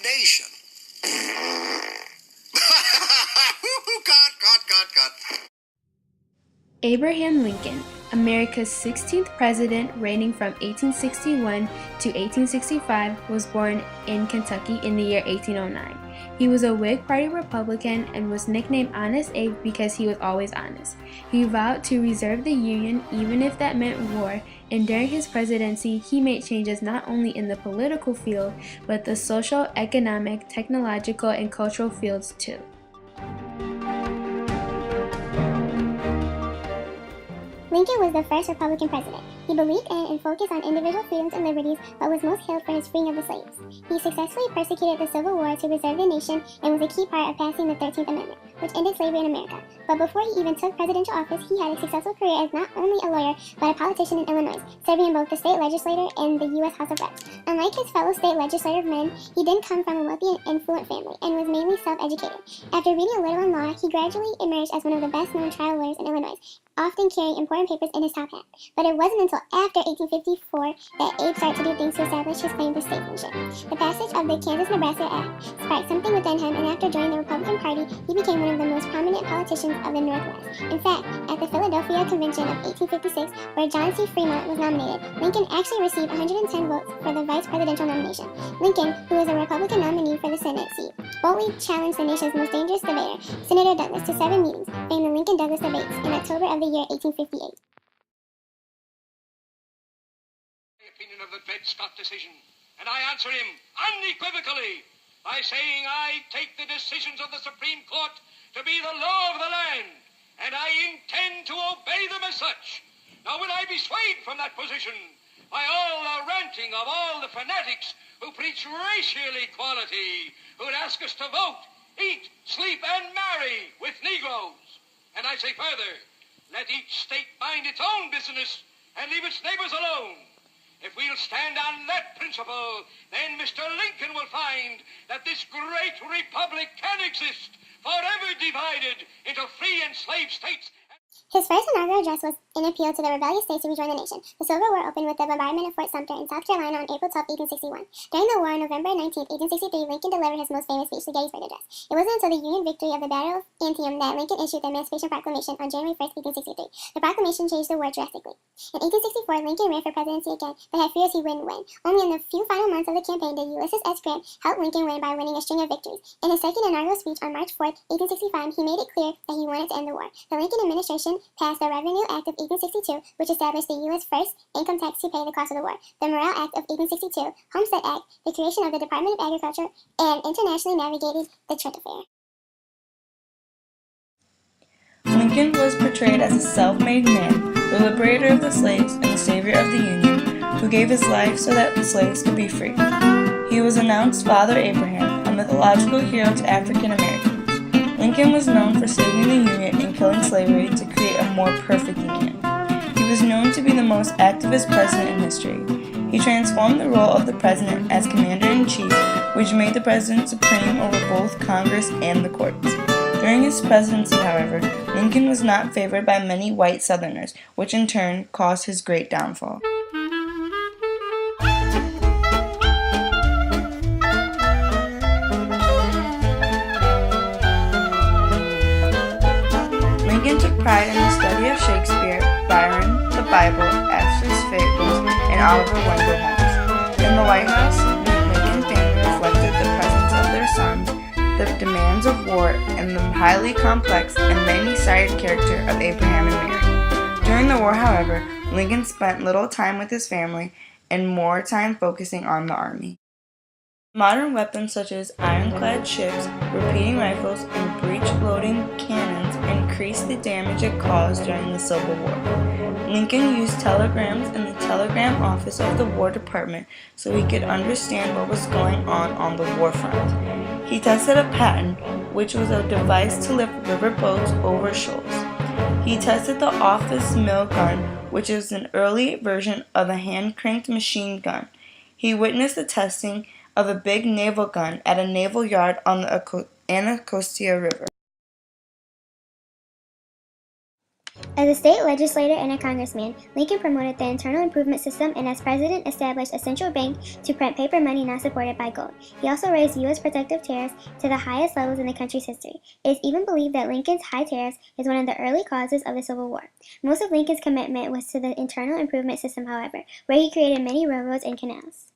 nation. Cut. Abraham Lincoln, America's 16th president reigning from 1861 to 1865, was born in Kentucky in the year 1809. He was a Whig Party Republican and was nicknamed Honest Abe because he was always honest. He vowed to reserve the Union even if that meant war, and during his presidency, he made changes not only in the political field, but the social, economic, technological, and cultural fields too. Lincoln was the first Republican president. He believed in and focused on individual freedoms and liberties, but was most hailed for his freeing of the slaves. He successfully persecuted the Civil War to preserve the nation and was a key part of passing the 13th Amendment, which ended slavery in America. But before he even took presidential office, he had a successful career as not only a lawyer, but a politician in Illinois, serving in both the state legislature and the U.S. House of Reps. Unlike his fellow state legislative men, he didn't come from a wealthy and affluent family, and was mainly self-educated. After reading a little in law, he gradually emerged as one of the best-known trial lawyers in Illinois, often carrying important papers in his top hat. But it wasn't until after 1854 that Abe started to do things to establish his claim to statesmanship. The passage of the Kansas-Nebraska Act sparked something within him, and after joining the Republican Party, he became one of the most prominent politicians of the Northwest. In fact, at the Philadelphia Convention of 1856, where John C. Fremont was nominated, Lincoln actually received 110 votes for the vice presidential nomination. Lincoln, who was a Republican nominee for the Senate seat, boldly challenged the nation's most dangerous debater, Senator Douglas, to 7 meetings, during the Lincoln-Douglas debates in October of the year 1858. Opinion of the Dred Scott decision, and I answer him unequivocally by saying I take the decisions of the Supreme Court to be the law of the land, and I intend to obey them as such. Now will I be swayed from that position by all the ranting of all the fanatics who preach racial equality, who would ask us to vote, eat, sleep, and marry with Negroes? And I say further, let each state mind its own business and leave its neighbors alone. If we'll stand on that principle, then Mr. Lincoln will find that this great republic can exist, forever divided into free and slave states. His first inaugural address was an appeal to the rebellious states to rejoin the nation. The Civil War opened with the bombardment of Fort Sumter in South Carolina on April 12, 1861. During the war, on November 19, 1863, Lincoln delivered his most famous speech, the Gettysburg Address. It wasn't until the Union victory of the Battle of Antietam that Lincoln issued the Emancipation Proclamation on January 1, 1863. The proclamation changed the war drastically. In 1864, Lincoln ran for presidency again, but had fears he wouldn't win. Only in the few final months of the campaign did Ulysses S. Grant help Lincoln win by winning a string of victories. In his second inaugural speech on March 4, 1865, he made it clear that he wanted to end the war. The Lincoln administration passed the Revenue Act of 1862, which established the U.S. first income tax to pay the cost of the war, the Morrill Act of 1862, Homestead Act, the creation of the Department of Agriculture, and internationally navigated the Trent Affair. Lincoln was portrayed as a self-made man, the liberator of the slaves and the savior of the Union, who gave his life so that the slaves could be free. He was announced Father Abraham, a mythological hero to African Americans. Lincoln was known for saving the Union and killing slavery to create a more perfect Union. He was known to be the most activist president in history. He transformed the role of the president as commander-in-chief, which made the president supreme over both Congress and the courts. During his presidency, however, Lincoln was not favored by many white Southerners, which in turn caused his great downfall. Lincoln took pride in the study of Shakespeare, Byron, the Bible, Aesop's Fables, and Oliver Wendell Holmes. In the White House, the Lincoln family reflected the presence of their sons, the demands of war, and the highly complex and many-sided character of Abraham and Mary. During the war, however, Lincoln spent little time with his family and more time focusing on the army. Modern weapons such as ironclad ships, repeating rifles, and breech-loading cannons increased the damage it caused during the Civil War. Lincoln used telegrams in the telegram office of the War Department so he could understand what was going on the war front. He tested a patent, which was a device to lift river boats over shoals. He tested the office mill gun, which is an early version of a hand-cranked machine gun. He witnessed the testing of a big naval gun at a naval yard on the Anacostia River. As a state legislator and a congressman, Lincoln promoted the internal improvement system and as president established a central bank to print paper money not supported by gold. He also raised U.S. protective tariffs to the highest levels in the country's history. It is even believed that Lincoln's high tariffs is one of the early causes of the Civil War. Most of Lincoln's commitment was to the internal improvement system, however, where he created many railroads and canals.